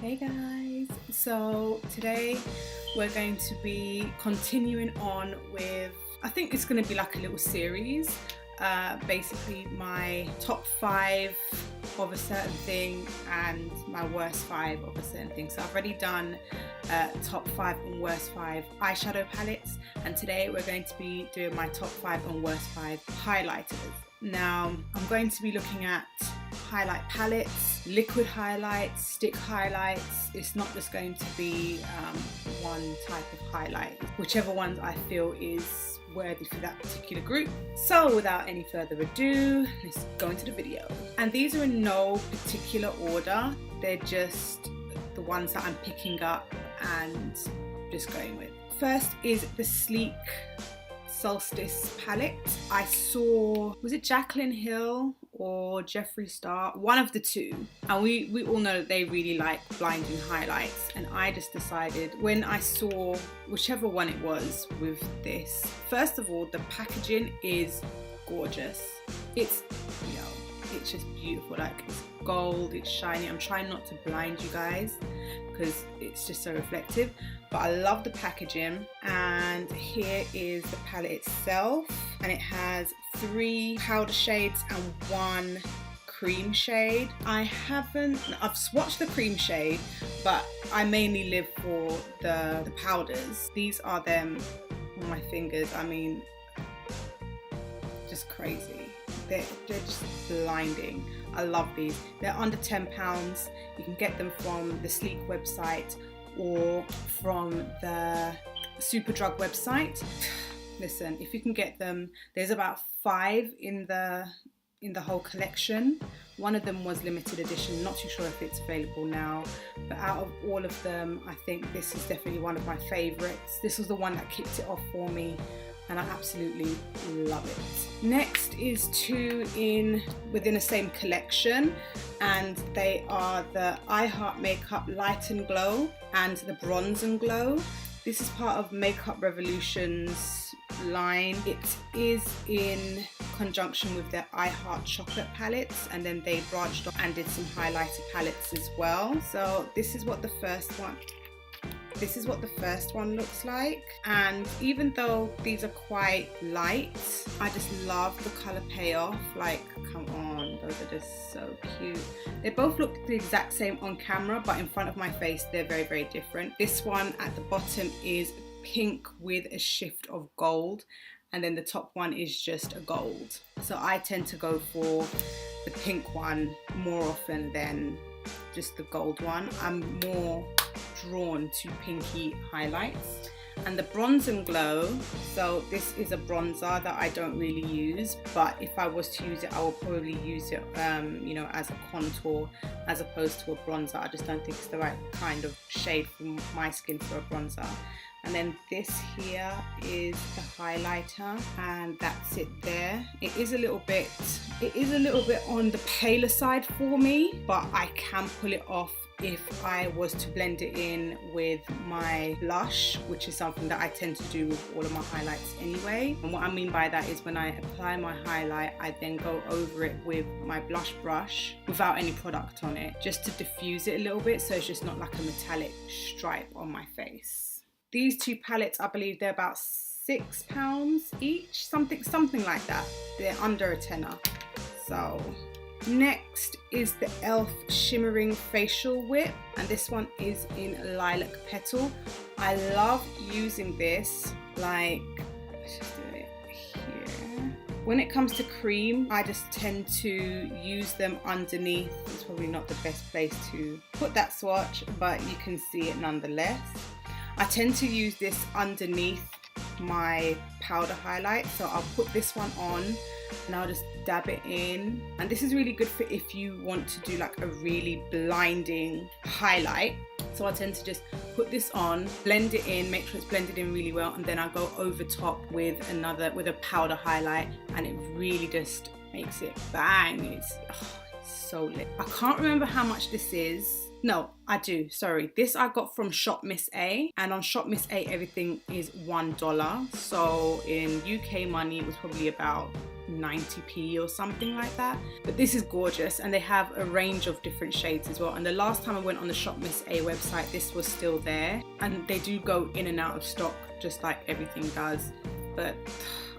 Hey guys, so today we're going to be continuing on with, I think it's going to be like a little series, basically my top 5 of a certain thing and my worst 5 of a certain thing. So I've already done top 5 and worst 5 eyeshadow palettes, and today we're going to be doing my top 5 and worst 5 highlighters. Now I'm going to be looking at highlight palettes, liquid highlights, stick highlights. It's not just going to be one type of highlight, whichever ones I feel is worthy for that particular group. So without any further ado, let's go into the video. And these are in no particular order, they're just the ones that I'm picking up and just going with. First is the Sleek Solstice palette. I saw, was it Jaclyn Hill or Jeffree Star, one of the two, and we all know that they really like blinding highlights, and I just decided when I saw whichever one it was with this, first of all the packaging is gorgeous. It's, you know, it's just beautiful, like it's gold, it's shiny. I'm trying not to blind you guys because it's just so reflective, but I love the packaging. And here is the palette itself, and it has 3 powder shades and 1 cream shade. I've swatched the cream shade, but I mainly live for the powders. These are them on my fingers. I mean, just crazy. They're just blinding. I love these. They're under £10. You can get them from the Sleek website or from the Superdrug website. Listen, if you can get them, there's about 5 in the whole collection. One of them was limited edition, not too sure if it's available now, but out of all of them, I think this is definitely one of my favorites. This was the one that kicked it off for me, and I absolutely love it. Next is 2 within the same collection, and they are the I Heart Makeup Light and Glow and the Bronze and Glow. This is part of Makeup Revolution's line. It is in conjunction with their I Heart Chocolate palettes, and then they branched off and did some highlighter palettes as well. So this is what the first one looks like, and even though these are quite light, I just love the color payoff. Like, come on, those are just so cute. They both look the exact same on camera, but in front of my face they're very, very different. This one at the bottom is pink with a shift of gold, and then the top one is just a gold. So I tend to go for the pink one more often than just the gold one. I'm more drawn to pinky highlights. And the Bronze and Glow, so this is a bronzer that I don't really use, but if I was to use it, I will probably use it you know, as a contour as opposed to a bronzer. I just don't think it's the right kind of shade for my skin for a bronzer. And then this here is the highlighter, and that's it there. It is a little bit on the paler side for me, but I can pull it off if I was to blend it in with my blush, which is something that I tend to do with all of my highlights anyway. And what I mean by that is when I apply my highlight, I then go over it with my blush brush without any product on it, just to diffuse it a little bit so it's just not like a metallic stripe on my face. These 2 palettes, I believe they're about £6 each, something like that. They're under a tenner. So next is the e.l.f. Shimmering Facial Whip, and this one is in Lilac Petal. I love using this, like, let's just do it here. When it comes to cream, I just tend to use them underneath. It's probably not the best place to put that swatch, but you can see it nonetheless. I tend to use this underneath my powder highlight, so I'll put this one on and I'll just dab it in. And this is really good for if you want to do like a really blinding highlight. So I tend to just put this on, blend it in, make sure it's blended in really well, and then I go over top with a powder highlight, and it really just makes it bang. It's so lit. I can't remember how much this is. No, I do, sorry. This I got from Shop Miss A, and on Shop Miss A everything is $1. So in UK money it was probably about 90p or something like that. But this is gorgeous, and they have a range of different shades as well. And the last time I went on the Shop Miss A website, this was still there, and they do go in and out of stock just like everything does, but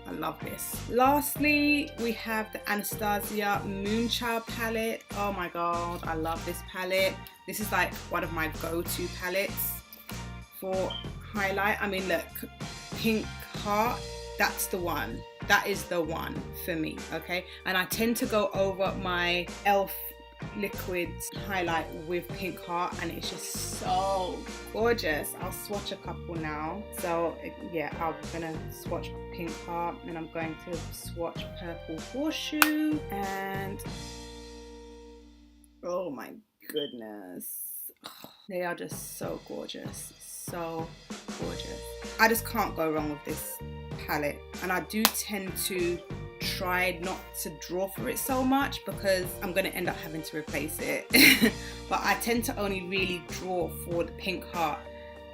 I love this. Lastly, we have the Anastasia Moonchild palette. Oh my god, I love this palette. This is like one of my go-to palettes for highlight. I mean, look, Pink Heart, that's the one. That is the one for me, okay? And I tend to go over my e.l.f. liquids highlight with Pink Heart, and it's just so gorgeous. I'll swatch a couple now. So yeah, I'm gonna swatch Pink Heart, and I'm going to swatch Purple Horseshoe, and oh my goodness, they are just so gorgeous, so gorgeous. I just can't go wrong with this palette, and I do tend to try not to draw for it so much because I'm going to end up having to replace it. But I tend to only really draw for the Pink Heart.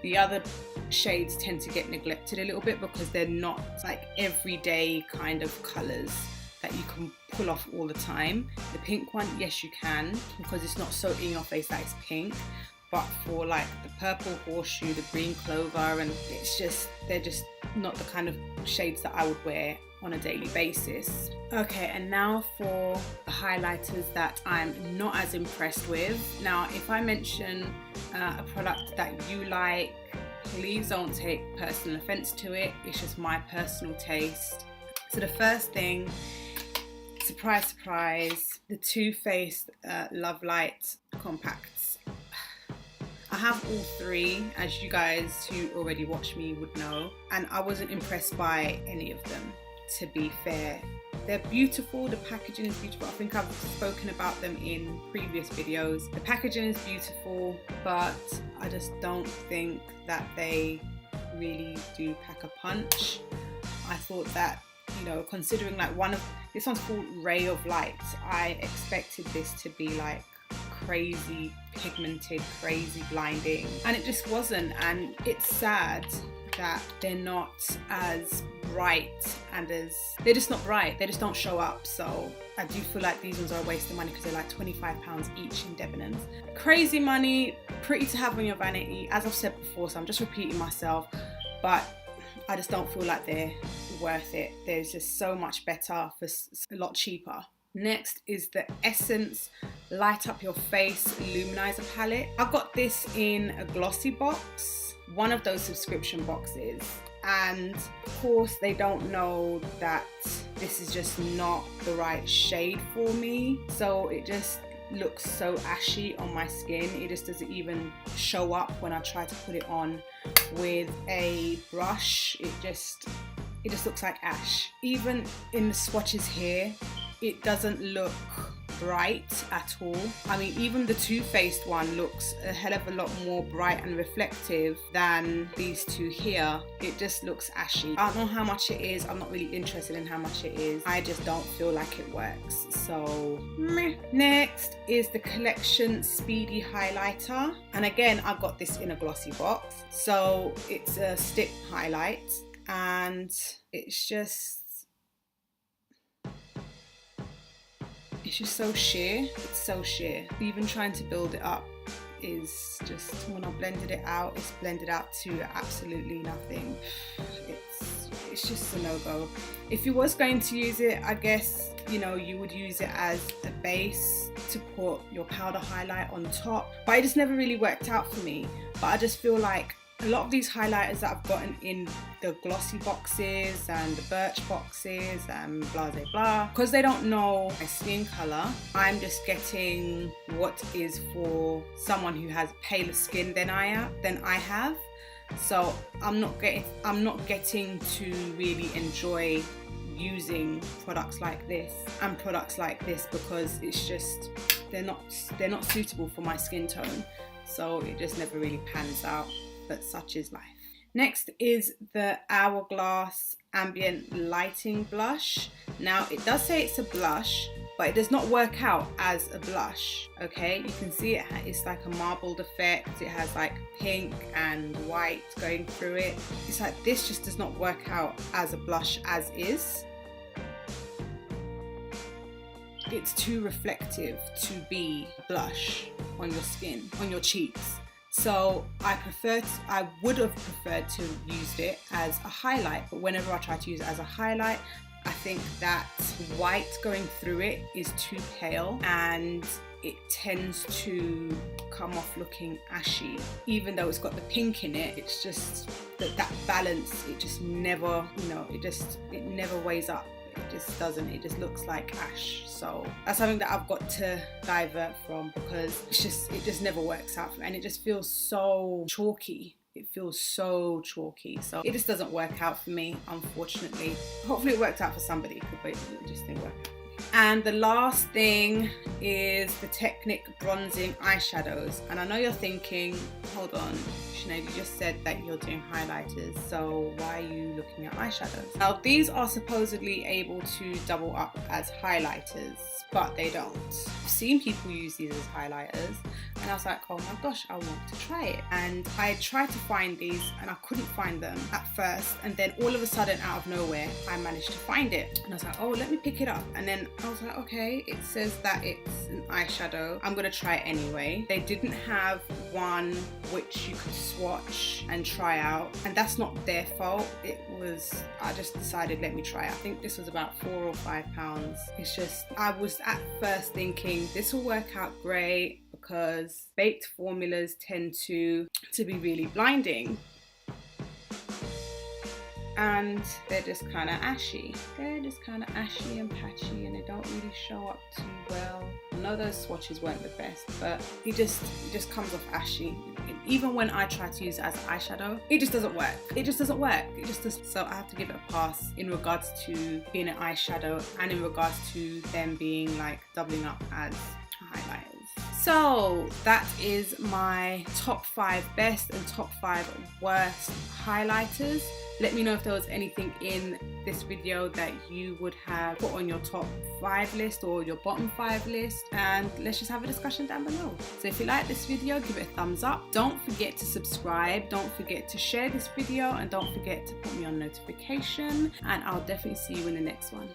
The other shades tend to get neglected a little bit because they're not like everyday kind of colours that you can pull off all the time. The pink one, yes you can, because it's not so in your face that it's pink. But for like the Purple Horseshoe, the Green Clover, and it's just, they're just not the kind of shades that I would wear on a daily basis. Okay, and now for the highlighters that I'm not as impressed with. Now, if I mention a product that you like, please don't take personal offense to it. It's just my personal taste. So the first thing, surprise, surprise, the Too Faced Love Light Compacts. I have all three, as you guys who already watch me would know, and I wasn't impressed by any of them, to be fair. They're beautiful, the packaging is beautiful. I think I've spoken about them in previous videos. The packaging is beautiful, but I just don't think that they really do pack a punch. I thought that, you know, considering like this one's called Ray of Light, I expected this to be like crazy pigmented, crazy blinding, and it just wasn't. And it's sad that they're not as bright, and they're just not bright, they just don't show up. So I do feel like these ones are a waste of money because they're like £25 each in Debenhams. Crazy money, pretty to have on your vanity, as I've said before, so I'm just repeating myself, but I just don't feel like they're worth it. There's just so much better for a lot cheaper. Next is the Essence Light Up Your Face Luminizer palette. I got this in a glossy box, one of those subscription boxes, and of course they don't know that this is just not the right shade for me, so it just looks so ashy on my skin. It just doesn't even show up when I try to put it on with a brush. It just looks like ash. Even in the swatches here, it doesn't look bright at all. I mean, even the Too Faced one looks a hell of a lot more bright and reflective than these two here. It just looks ashy. I don't know how much it is. I'm not really interested in how much it is. I just don't feel like it works. So, meh. Next is the Collection Speedy Highlighter. And again, I got this in a glossy box. So it's a stick highlight, and it's just so sheer. It's so sheer. Even trying to build it up is just, when I blended it out, it's blended out to absolutely nothing. It's just a no-go. If you was going to use it, I guess, you know, you would use it as a base to put your powder highlight on top, but it just never really worked out for me. But I just feel like a lot of these highlighters that I've gotten in the glossy boxes and the birch boxes and blah blah blah, because they don't know my skin color, I'm just getting what is for someone who has paler skin than I have. So I'm not getting to really enjoy using products like this and products like this, because it's just they're not suitable for my skin tone. So it just never really pans out. But such is life. Next is the Hourglass Ambient Lighting Blush. Now it does say it's a blush, but it does not work out as a blush. Okay, you can see it's like a marbled effect. It has like pink and white going through it. It's like this just does not work out as a blush as is. it's too reflective to be blush on your skin, on your cheeks. So I would have preferred to use it as a highlight, but whenever I try to use it as a highlight, I think that white going through it is too pale and it tends to come off looking ashy. Even though it's got the pink in it, it's just that balance, it just never, it never weighs up. It just doesn't, it just looks like ash. So that's something that I've got to divert from, because it just never works out for me, and it just feels so chalky. It feels so chalky, so it just doesn't work out for me, unfortunately. Hopefully it worked out for somebody, but it just didn't work out. And the last thing is the Technic bronzing eyeshadows. And I know you're thinking, hold on, Sinead, you just said that you're doing highlighters, so why are you looking at eyeshadows? Now, these are supposedly able to double up as highlighters, but they don't. I've seen people use these as highlighters, and I was like, oh my gosh, I want to try it. And I tried to find these and I couldn't find them at first, and then all of a sudden, out of nowhere, I managed to find it. And I was like, oh, let me pick it up. And then I was like, okay, it says that it's an eyeshadow. I'm gonna try it anyway. They didn't have one which you could swatch and try out, and that's not their fault. I just decided, let me try it. I think this was about £4 or £5. It's just, I was at first thinking this will work out great because baked formulas tend to be really blinding, and they're just kind of ashy. They're just kind of ashy and patchy, and they don't really show up too well. I know those swatches weren't the best, but it just comes off ashy. Even when I try to use it as an eyeshadow, it just doesn't work. It just doesn't work. It just doesn't. So I have to give it a pass in regards to being an eyeshadow, and in regards to them being like doubling up as highlighters. So that is my top 5 best and top 5 worst highlighters. Let me know if there was anything in this video that you would have put on your top 5 list or your bottom 5 list, and let's just have a discussion down below. So if you like this video, give it a thumbs up. Don't forget to subscribe, don't forget to share this video, and don't forget to put me on notification, and I'll definitely see you in the next one.